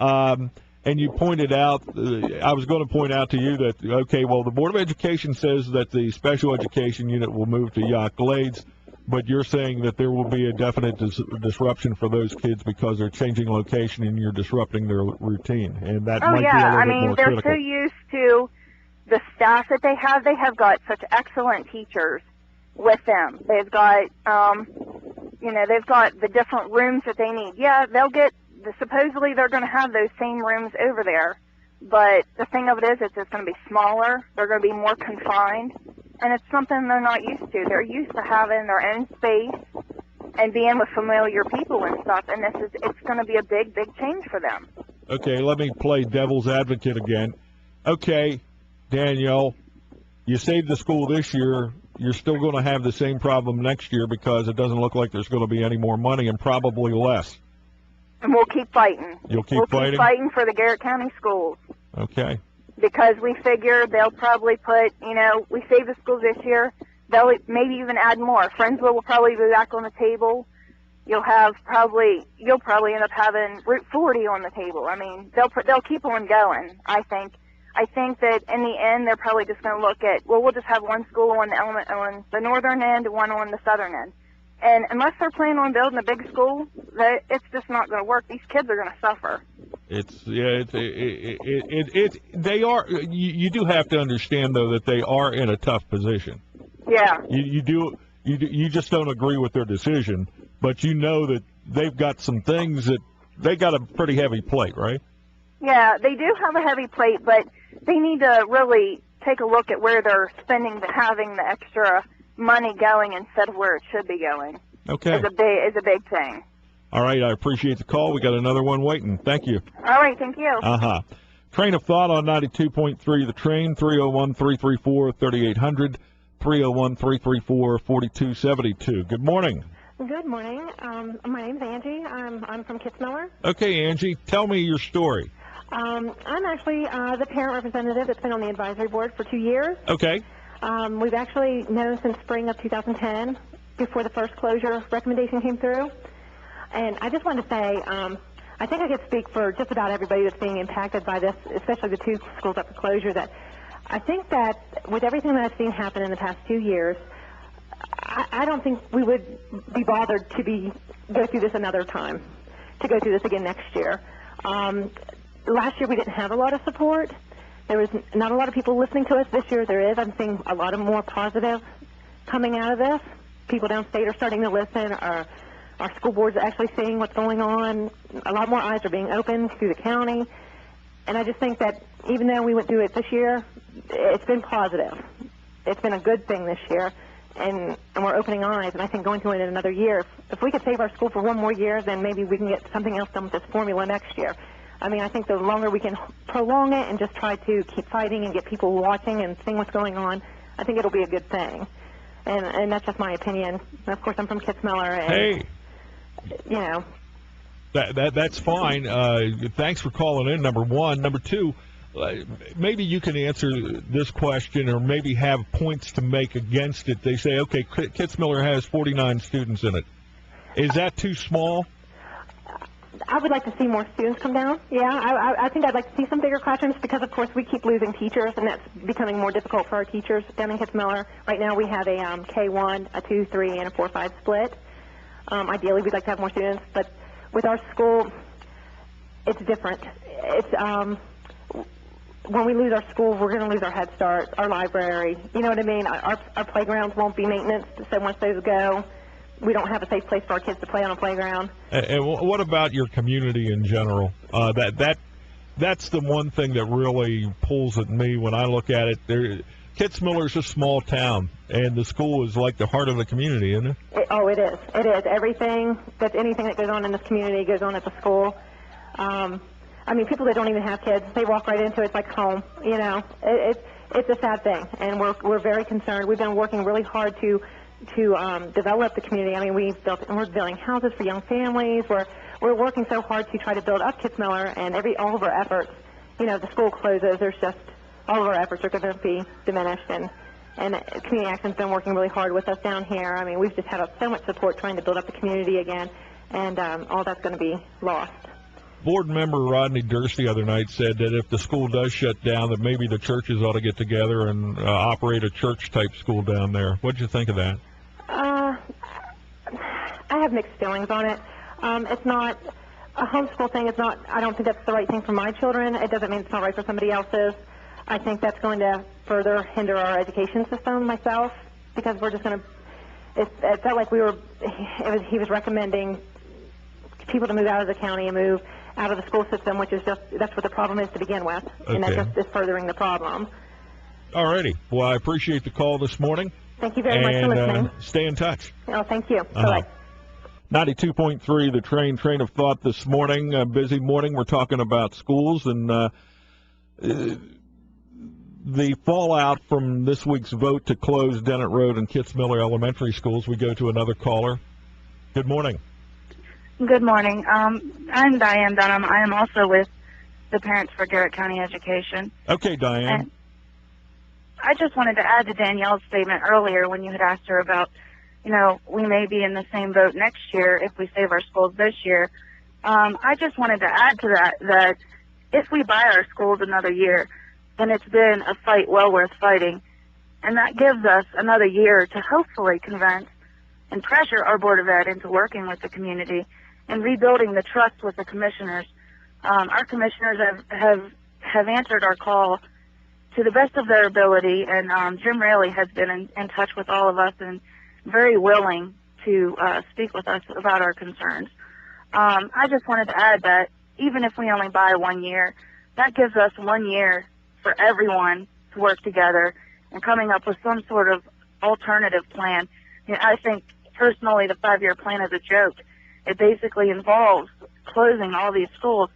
And you pointed out, I was going to point out to you that, okay, well, the Board of Education says that the special education unit will move to Yacht Glades, but you're saying that there will be a definite disruption for those kids because they're changing location and you're disrupting their routine, and that might be a little bit more critical. They're so used to the staff that they have. They have got such excellent teachers with them. They've got, they've got the different rooms that they need. Yeah, supposedly they're going to have those same rooms over there, but the thing of it is, it's just going to be smaller. They're going to be more confined, and it's something they're not used to. They're used to having their own space and being with familiar people and stuff, and it's going to be a big, big change for them. Okay, let me play devil's advocate again. Okay, Danielle, you saved the school this year. You're still going to have the same problem next year because it doesn't look like there's going to be any more money, and probably less. And we'll keep fighting. We'll keep fighting for the Garrett County schools. Okay. Because we figure they'll probably put, we save the schools this year. They'll maybe even add more. Friendsville will probably be back on the table. You'll probably end up having Route 40 on the table. I mean, they'll keep on going, I think. I think that in the end, they're probably just going to look at, we'll just have one school on the northern end and one on the southern end. And unless they're planning on building a big school, it's just not going to work. These kids are going to suffer. They are. You do have to understand though that they are in a tough position. Yeah. You do. You just don't agree with their decision, but you know that they've got some things that they got a pretty heavy plate, right? Yeah, they do have a heavy plate, but they need to really take a look at where they're having the extra money going instead of where it should be going. Okay. Is a big thing. All right, I appreciate the call. We got another one waiting. Thank you. All right, thank you. Train of thought on 92.3 The Train, 301-334-3800, 301-334-4272. Good morning. Good morning. My name's Angie. I'm from Kitzmiller. Okay, Angie, tell me your story. I'm actually the parent representative that's been on the advisory board for 2 years. Okay. We've actually known since spring of 2010, before the first closure recommendation came through. And I just wanted to say, I think I could speak for just about everybody that's being impacted by this, especially the 2 schools up for closure, that I think that with everything that I've seen happen in the past 2 years, I don't think we would be bothered to go through this another time, to go through this again next year. Last year we didn't have a lot of support. There was not a lot of people listening to us. This year there is. I'm seeing a lot of more positive coming out of this. People downstate are starting to listen. Our school board's are actually seeing what's going on. A lot more eyes are being opened through the county. And I just think that even though we went through it this year, it's been positive. It's been a good thing this year. And we're opening eyes, and I think going through it in another year, if we could save our school for 1 more year, then maybe we can get something else done with this formula next year. I mean, I think the longer we can prolong it and just try to keep fighting and get people watching and seeing what's going on, I think it'll be a good thing. And that's just my opinion. And of course, I'm from Kitzmiller. And, hey. You know. That's fine. Thanks for calling in, number one. Number two, maybe you can answer this question or maybe have points to make against it. They say, okay, Kitzmiller has 49 students in it. Is that too small? I would like to see more students come down. Yeah, I think I'd like to see some bigger classrooms because, of course, we keep losing teachers, and that's becoming more difficult for our teachers down in Kitzmiller. Right now we have a K1, a 2-3, and a 4-5 split. Ideally, we'd like to have more students, but with our school, it's different. It's when we lose our school, we're going to lose our Head Start, our library. You know what I mean? Our playgrounds won't be maintenance, so once those go, we don't have a safe place for our kids to play on a playground. And what about your community in general? That's the one thing that really pulls at me when I look at it. Kitzmiller's a small town, and the school is like the heart of the community, isn't it? It is. It is. Anything that goes on in this community goes on at the school. I mean, people that don't even have kids, they walk right into it. It's like home. You know, it's a sad thing, and we're very concerned. We've been working really hard to develop the community. I mean, we're building houses for young families. We're working so hard to try to build up Kitzmiller, and all of our efforts, you know, the school closes, there's just all of our efforts are going to be diminished, and Community Action's been working really hard with us down here. I mean, we've just had so much support trying to build up the community again, and all that's going to be lost. Board member Rodney Durst the other night said that if the school does shut down, that maybe the churches ought to get together and operate a church-type school down there. What did you think of that? I have mixed feelings on it. It's not a homeschool thing. It's not. I don't think that's the right thing for my children. It doesn't mean it's not right for somebody else's. I think that's going to further hinder our education system myself, because we're just going to. It felt like we were. He was recommending people to move out of the county and move out of the school system, which is that's what the problem is to begin with, and that just is furthering the problem. All righty. Well, I appreciate the call this morning. Thank you very much for listening. Stay in touch. Oh, thank you. Bye-bye. 92.3, the train of thought this morning. A busy morning. We're talking about schools and the fallout from this week's vote to close Dennett Road and Kitzmiller Elementary Schools. We go to another caller. Good morning. Good morning. I'm Diane Dunham. I am also with the Parents for Garrett County Education. Okay, Diane. And I just wanted to add to Danielle's statement earlier when you had asked her about, we may be in the same boat next year if we save our schools this year. I just wanted to add to that if we buy our schools another year, then it's been a fight well worth fighting. And that gives us another year to hopefully convince and pressure our Board of Ed into working with the community and rebuilding the trust with the commissioners. Our commissioners have answered our call to the best of their ability, and Jim Raley has been in touch with all of us and very willing to speak with us about our concerns. I just wanted to add that even if we only buy 1 year, that gives us 1 year for everyone to work together and coming up with some sort of alternative plan. I think personally the 5-year plan is a joke. It basically involves closing all these schools.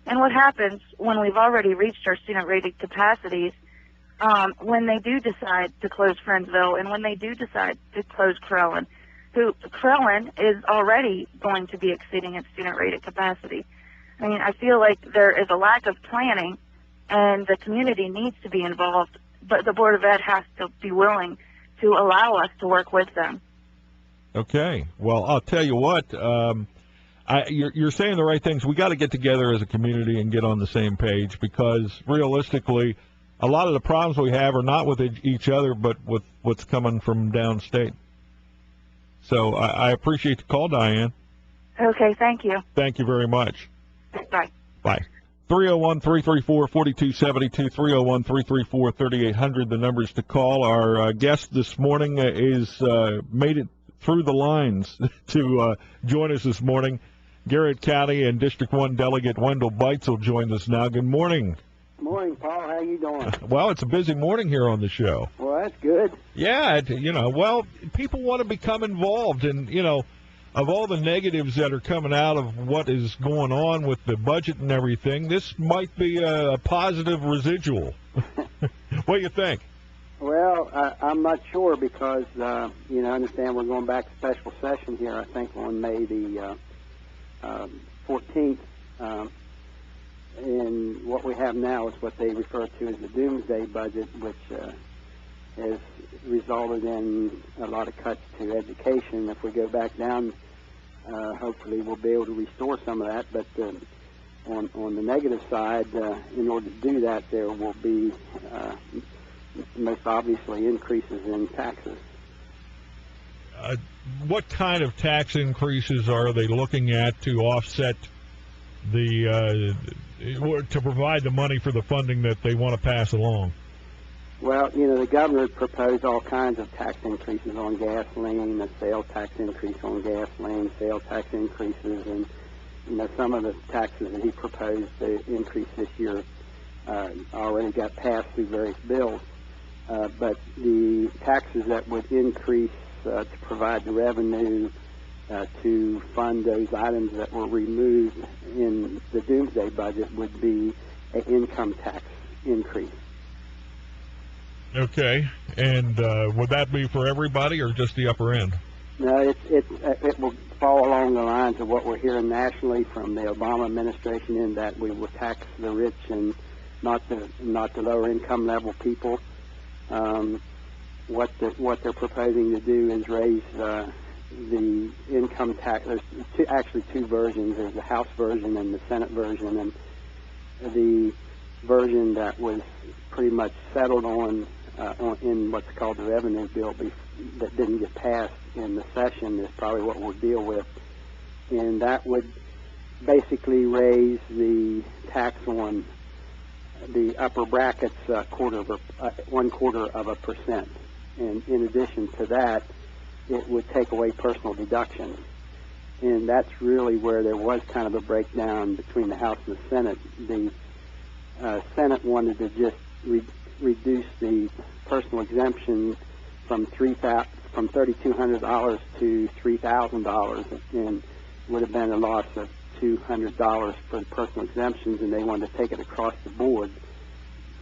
And what happens when we've already reached our student rated capacities, when they do decide to close Friendsville and when they do decide to close Crellin, Crellin is already going to be exceeding its student rated capacity. I mean, I feel like there is a lack of planning and the community needs to be involved, but the Board of Ed has to be willing to allow us to work with them. Okay. Well, I'll tell you what, you're saying the right things. We got to get together as a community and get on the same page, because realistically, a lot of the problems we have are not with each other, but with what's coming from downstate. So I appreciate the call, Diane. Okay, thank you. Thank you very much. Bye. Bye. 301-334-4272, 301-334-3800, the numbers to call. Our guest this morning is made it through the lines to join us this morning. Garrett County and District 1 Delegate Wendell Beitzel joined us now. Good morning. Good morning, Paul. How you doing? Well, it's a busy morning here on the show. Well, that's good. Yeah, people want to become involved, and, of all the negatives that are coming out of what is going on with the budget and everything, this might be a positive residual. What do you think? Well, I'm not sure because, I understand we're going back to special session here, I think, on May the 14th. And what we have now is what they refer to as the doomsday budget, which has resulted in a lot of cuts to education. If we go back down, hopefully we'll be able to restore some of that. But on the negative side, in order to do that, there will be most obviously increases in taxes. What kind of tax increases are they looking at to offset to provide the money for the funding that they want to pass along? Well, the governor proposed all kinds of tax increases on gasoline, a sales tax increase on gasoline, sales tax increases, and, some of the taxes that he proposed to increase this year already got passed through various bills. But the taxes that would increase to provide the revenue to fund those items that were removed in the doomsday budget would be an income tax increase. Okay, and would that be for everybody or just the upper end? No, it will fall along the lines of what we're hearing nationally from the Obama administration, in that we will tax the rich and not the lower income level people. What they're proposing to do is raise the income tax. There's actually two versions. There's the House version and the Senate version, and the version that was pretty much settled on in what's called the revenue bill that didn't get passed in the session is probably what we'll deal with, and that would basically raise the tax on the upper brackets 1/4%, and in addition to that, it would take away personal deductions, and that's really where there was kind of a breakdown between the House and the Senate. The Senate wanted to just reduce the personal exemption from $3,200 to $3,000, and would have been a loss of $200 for the personal exemptions, and they wanted to take it across the board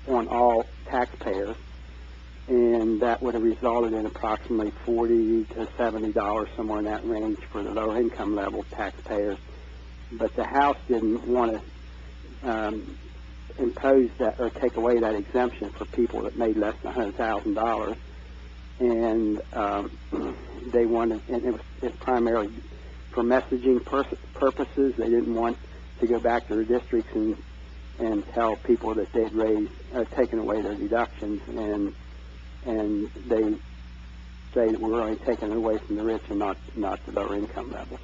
on all taxpayers, and that would have resulted in approximately $40 to $70, somewhere in that range, for the lower income level taxpayers. But the House didn't want to impose that or take away that exemption for people that made less than $100,000, and they wanted, and it was primarily for messaging purposes. They didn't want to go back to their districts and tell people that they'd taken away their deductions, and they say that we're only taking it away from the rich and not the lower income level.